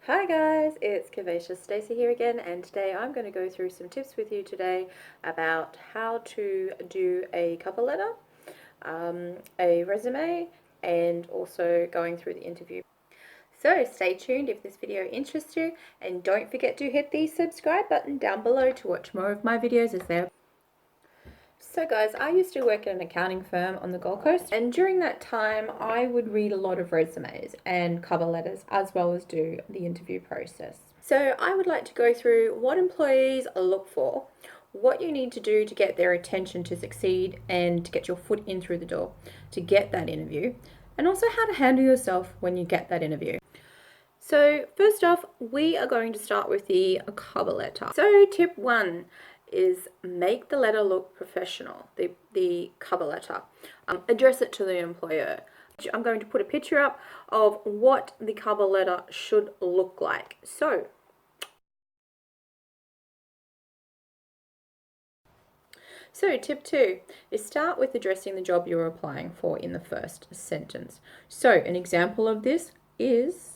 Hi guys, it's Curvaceous Stacey here again, and today I'm going to go through some tips with you today about how to do a cover letter, a resume, and also going through the interview. So stay tuned if this video interests you, and don't forget to hit the subscribe button down below to watch more of my videos as they're. So guys, I used to work at an accounting firm on the Gold Coast, and during that time I would read a lot of resumes and cover letters as well as do the interview process. So I would like to go through what employees look for, what you need to do to get their attention to succeed and to get your foot in through the door to get that interview, and also how to handle yourself when you get that interview. So first off, we are going to start with the cover letter. So tip one is make the letter look professional, the cover letter. Address it to the employer. I'm going to put a picture up of what the cover letter should look like. So tip two is start with addressing the job you're applying for in the first sentence. So an example of this is,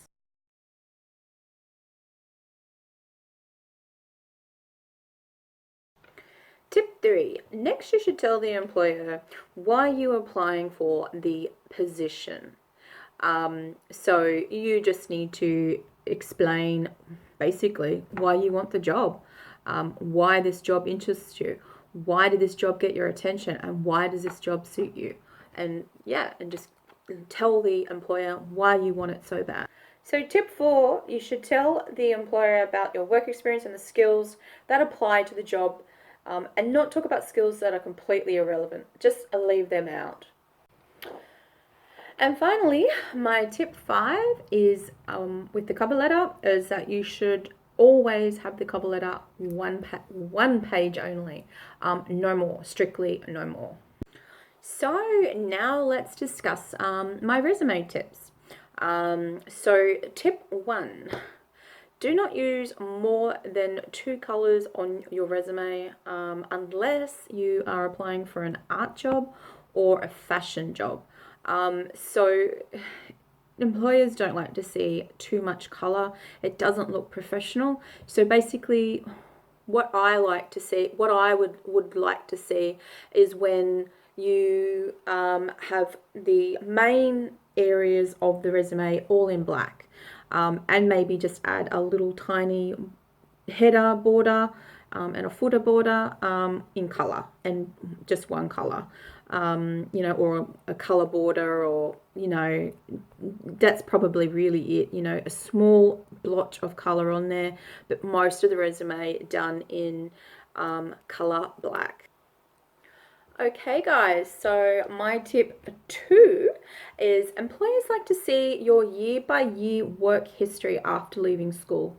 tip 3. Next, you should tell the employer why you're applying for the position. So you just need to explain basically why you want the job, why this job interests you, why did this job get your attention, and why does this job suit you? And just tell the employer why you want it so bad. So tip 4, you should tell the employer about your work experience and the skills that apply to the job, and not talk about skills that are completely irrelevant. Just leave them out. And finally, my tip 5 is with the cover letter is that you should always have the cover letter one page only, no more, strictly no more. So now let's discuss my resume tips. So tip 1. Do not use more than 2 colors on your resume unless you are applying for an art job or a fashion job. So employers don't like to see too much color. It doesn't look professional. So basically what I like to see, what I would like to see is when you have the main areas of the resume all in black. And maybe just add a little tiny header border and a footer border in color, and just one color, or a color border, or that's probably really it. A small blotch of color on there, but most of the resume done in color black. Okay guys, so my tip 2 is employers like to see your year-by-year work history after leaving school.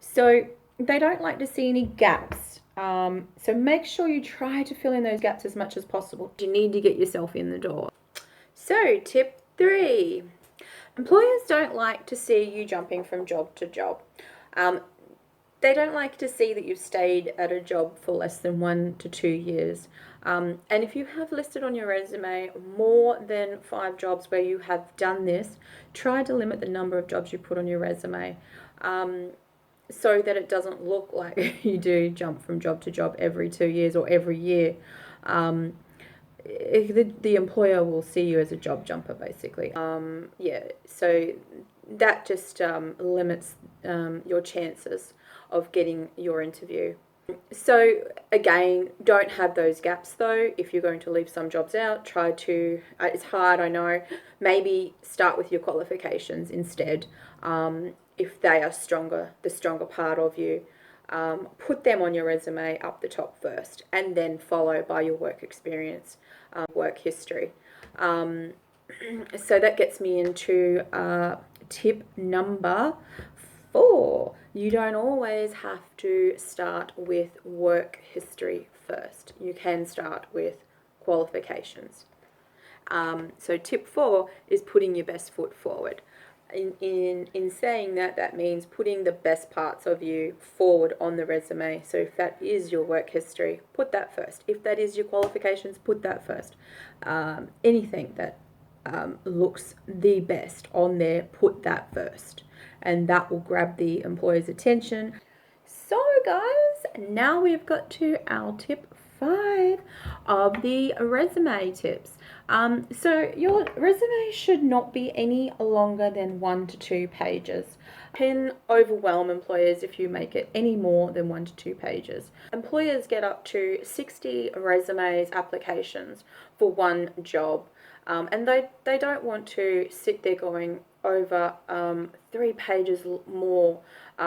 So they don't like to see any gaps. So make sure you try to fill in those gaps as much as possible. You need to get yourself in the door. So tip 3, employers don't like to see you jumping from job to job. They don't like to see that you've stayed at a job for less than 1 to 2 years. And if you have listed on your resume more than 5 jobs where you have done this, try to limit the number of jobs you put on your resume, so that it doesn't look like you do jump from job to job every 2 years or every year. The employer will see you as a job jumper, basically. So that just limits your chances of getting your interview. So again, don't have those gaps though. If you're going to leave some jobs out, try to, it's hard, I know, maybe start with your qualifications instead. If they are the stronger part of you, put them on your resume up the top first, and then follow by your work experience, work history. So that gets me into tip number 4. You don't always have to start with work history first. You can start with qualifications. So tip 4 is putting your best foot forward. In saying that, that means putting the best parts of you forward on the resume. So if that is your work history, put that first. If that is your qualifications, put that first. Anything that looks the best on there, put that first. and that will grab the employer's attention. So guys, now we've got to our tip 5 of the resume tips. So your resume should not be any longer than 1 to 2 pages. Can overwhelm employers if you make it any more than 1 to 2 pages. Employers get up to 60 resumes applications for one job, and they don't want to sit there going over 3 pages more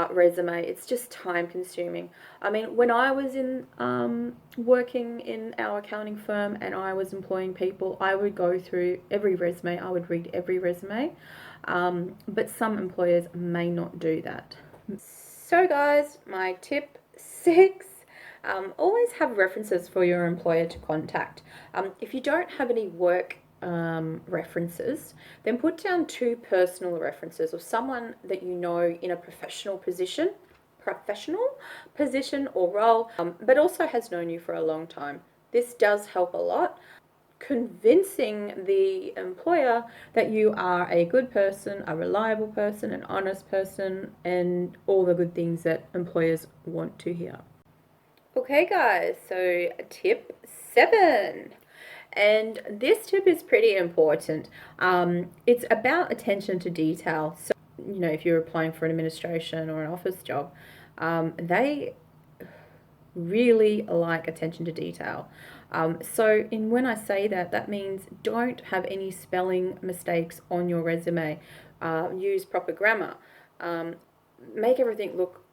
resume. It's just time consuming. I mean, when I was in working in our accounting firm and I was employing people, I would go through every resume. I would read every resume, but some employers may not do that. So guys, my tip 6, always have references for your employer to contact. If you don't have any work references, then put down 2 personal references, or someone that you know in a professional position or role, but also has known you for a long time. This does help a lot, convincing the employer that you are a good person, a reliable person, an honest person, and all the good things that employers want to hear. Okay guys, so tip 7. And this tip is pretty important. It's about attention to detail. So, you know, if you're applying for an administration or an office job, they really like attention to detail. So when I say that, that means don't have any spelling mistakes on your resume. Use proper grammar. Make everything look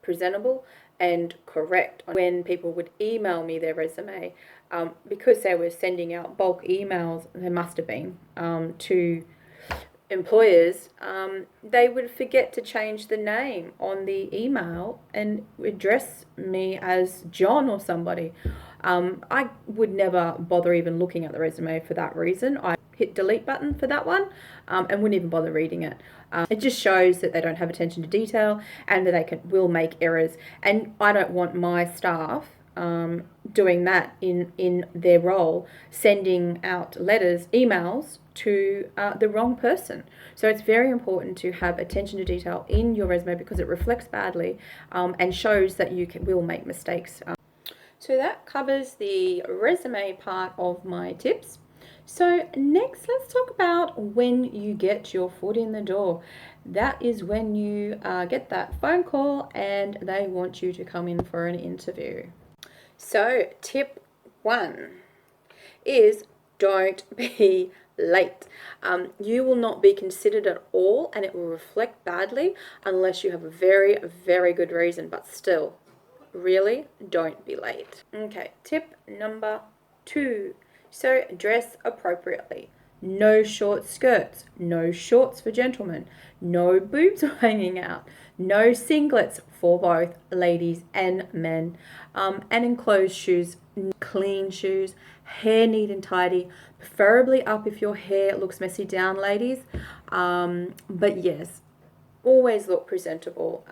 presentable and correct. When people would email me their resume, because they were sending out bulk emails, there must have been, to employers, they would forget to change the name on the email and address me as John or somebody. I would never bother even looking at the resume for that reason. I hit delete button for that one, and wouldn't even bother reading it. It just shows that they don't have attention to detail and that they will make errors. And I don't want my staff doing that in their role, sending out emails to the wrong person. So it's very important to have attention to detail in your resume, because it reflects badly and shows that you will make mistakes. So that covers the resume part of my tips. So next, let's talk about when you get your foot in the door. That is when you get that phone call and they want you to come in for an interview. So tip 1 is don't be late. You will not be considered at all, and it will reflect badly unless you have a very, very good reason. But still, really, don't be late. Okay, tip number 2. So dress appropriately. No short skirts, no shorts for gentlemen, no boobs hanging out, no singlets for both ladies and men, and enclosed shoes, clean shoes, hair neat and tidy, preferably up if your hair looks messy down, ladies. But yes, always look presentable.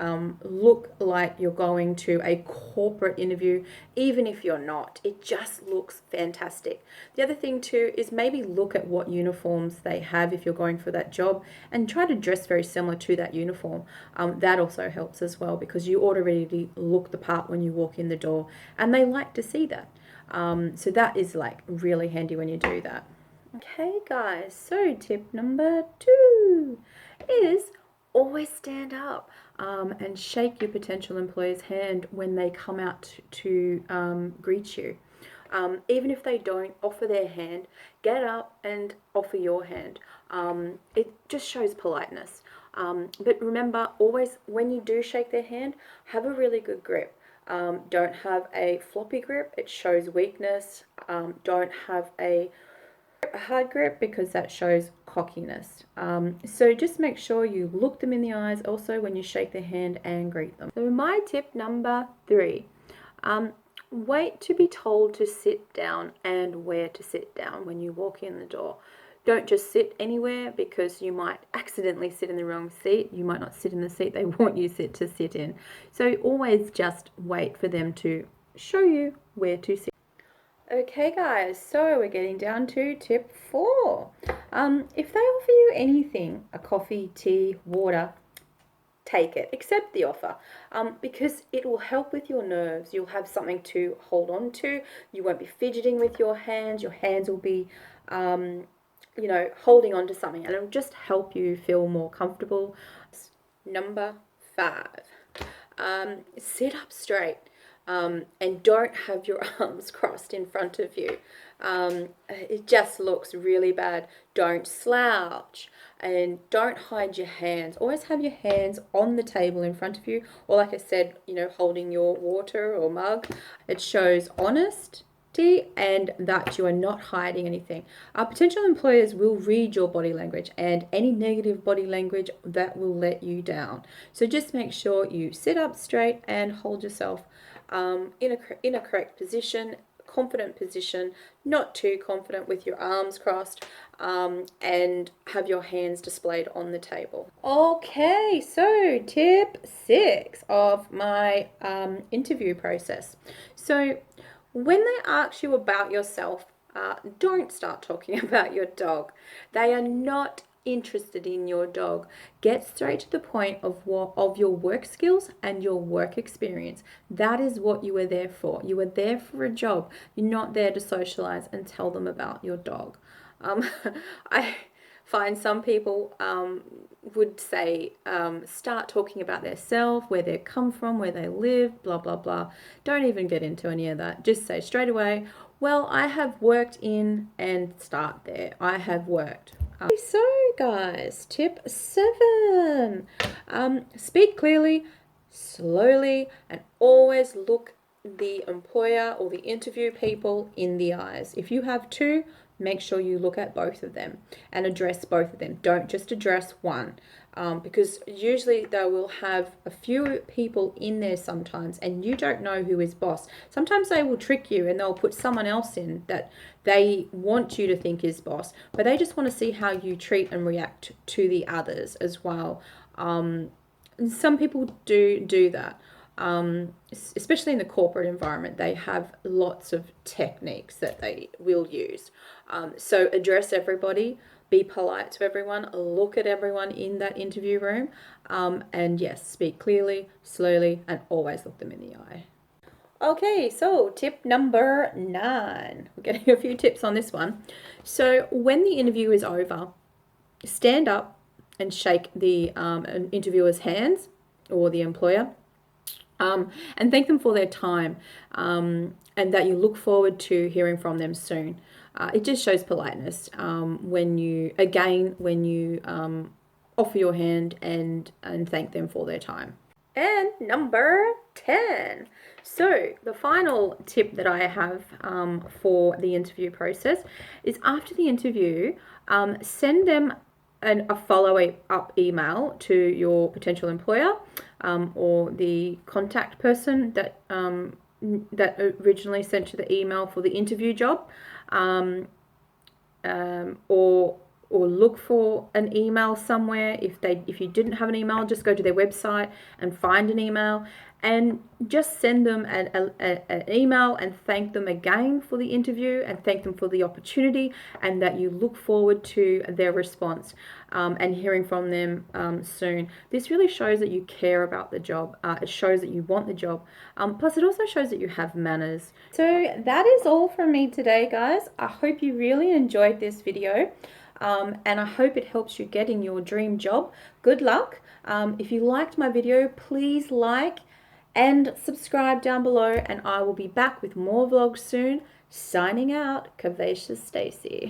Look like you're going to a corporate interview, even if you're not. It just looks fantastic. The other thing too is maybe look at what uniforms they have if you're going for that job, and try to dress very similar to that uniform. That also helps as well, because you already look the part when you walk in the door, and they like to see that. So that is like really handy when you do that. Okay guys, so tip number 2 is always stand up and shake your potential employer's hand when they come out to greet you. Even if they don't offer their hand, get up and offer your hand. It just shows politeness. But remember, always when you do shake their hand, have a really good grip. Don't have a floppy grip, it shows weakness. Don't have a hard grip, because that shows cockiness. So just make sure you look them in the eyes also when you shake their hand and greet them. So my tip number 3, wait to be told to sit down and where to sit down when you walk in the door. Don't just sit anywhere, because you might accidentally sit in the wrong seat. You might not sit in the seat they want you to sit in. So always just wait for them to show you where to sit. Okay guys, so we're getting down to tip 4. If they offer you anything, a coffee, tea, water, take it, accept the offer, because it will help with your nerves. You'll have something to hold on to. You won't be fidgeting with your hands. Your hands will be, holding on to something, and it'll just help you feel more comfortable. Number 5, sit up straight. And don't have your arms crossed in front of you. It just looks really bad. Don't slouch, and don't hide your hands. Always have your hands on the table in front of you, or like I said, holding your water or mug. It shows honesty and that you are not hiding anything. Our potential employers will read your body language, and any negative body language that will let you down. So just make sure you sit up straight and hold yourself in a correct position, confident position, not too confident with your arms crossed, and have your hands displayed on the table. Okay, so tip 6 of my interview process. So when they ask you about yourself, don't start talking about your dog. They are not interested in your dog. Get straight to the point of your work skills and your work experience. That is what you are there for. You are there for a job. You're not there to socialize and tell them about your dog. I find some people would say start talking about their self, where they come from, where they live, blah blah blah. Don't even get into any of that. Just say straight away, well, I have worked in, and start there. I have worked. So guys, tip 7, speak clearly, slowly, and always look the employer or the interview people in the eyes. If you have 2, make sure you look at both of them and address both of them. Don't just address one, because usually they will have a few people in there sometimes, and you don't know who is boss. Sometimes they will trick you and they'll put someone else in that they want you to think is boss, but they just want to see how you treat and react to the others as well. Some people do that. Especially in the corporate environment, they have lots of techniques that they will use. So address everybody, be polite to everyone, look at everyone in that interview room, and yes, speak clearly, slowly, and always look them in the eye. Okay, so tip number 9. We're getting a few tips on this one. So when the interview is over, stand up and shake the interviewer's hands, or the employer, and thank them for their time, and that you look forward to hearing from them soon. It just shows politeness when you offer your hand and thank them for their time. And number 10. So the final tip that I have for the interview process is, after the interview, send them a follow-up email to your potential employer, or the contact person that originally sent you the email for the interview job, or look for an email somewhere. If you didn't have an email, just go to their website and find an email, and just send them an email and thank them again for the interview, and thank them for the opportunity, and that you look forward to their response, and hearing from them soon. This really shows that you care about the job. It shows that you want the job. Plus, it also shows that you have manners. So that is all from me today, guys. I hope you really enjoyed this video. And I hope it helps you get in your dream job. Good luck. If you liked my video, please like and subscribe down below, and I will be back with more vlogs soon. Signing out, Curvaceous Stacey.